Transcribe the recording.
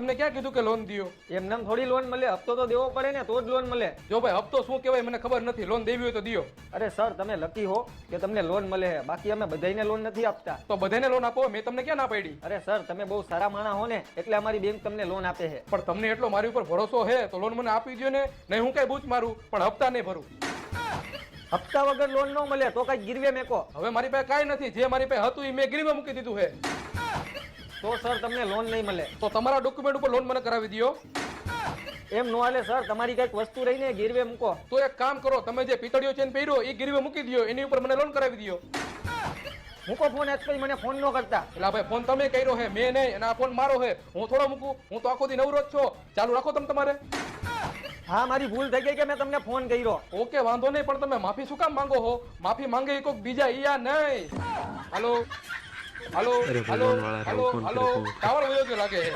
તમને ક્યાં કીધું કે લોન દિયો? એમને થોડી લોન મળે, હપ્તો તો દેવો પડે ને તો જ લોન મળે. જો ભાઈ હપ્તો શું કહેવાય મને ખબર નથી, લોન દેવી હોય તો દિયો. અરે સર, તમે લકી હો કે તમને લોન મળે છે, બાકી અમે બધાને લોન નથી આપતા. તો બધાને લોન આપો, મેં તમને ક્યાં ના પાડી? અરે સર, તમે બહુ સારા માણસ હો ને એટલે અમારી બેંક તમને લોન આપે છે. પણ તમને એટલો મારી ઉપર ભરોસો છે તો લોન મને આપી દો ને, નહીં હું કઈ બૂચ મારું પણ હપ્તા નહીં ભરું. હપ્તા વગર લોન ન મળે તો કઈ ગીરવે મેકો. હવે મારી પાસે કાંઈ નથી, જે મારી પાસે હતું એ મેં ગીરવે મૂકી દીધું છે. તો સર તમને લોન નહીં મળે. તો તમારા ડોક્યુમેન્ટ ઉપર લોન મને કરાવી દો. એમ નો હાલે સર, તમારી કઈક વસ્તુ રહીને ગીરવે મૂકો. તો એક કામ કરો, તમે જે પિતળિયો ચેન પહેર્યો એ ગીરવે મૂકી દો, એની ઉપર મને લોન કરાવી દો. મૂકો ફોન, આજ પછી મને ફોન ન કરતા. એટલે ભાઈ ફોન તમે કર્યો છે, મેં નહીં, અને આ ફોન મારો છે, હું થોડો મૂકું? હું તો આખો દી નવરો જ છો, ચાલુ રાખો તમે તમારે. હા, મારી ભૂલ થઈ ગઈ કે મેં તમને ફોન કર્યો. ઓકે વાંધો નહીં, પણ તમે માફી શું કામ માંગો છો? માફી માંગે એ કોઈક બીજા ઈયા નહીં. હાલો હાલો હાલો હાલો હાલો ટાવર વયો ગયો લાગે છે.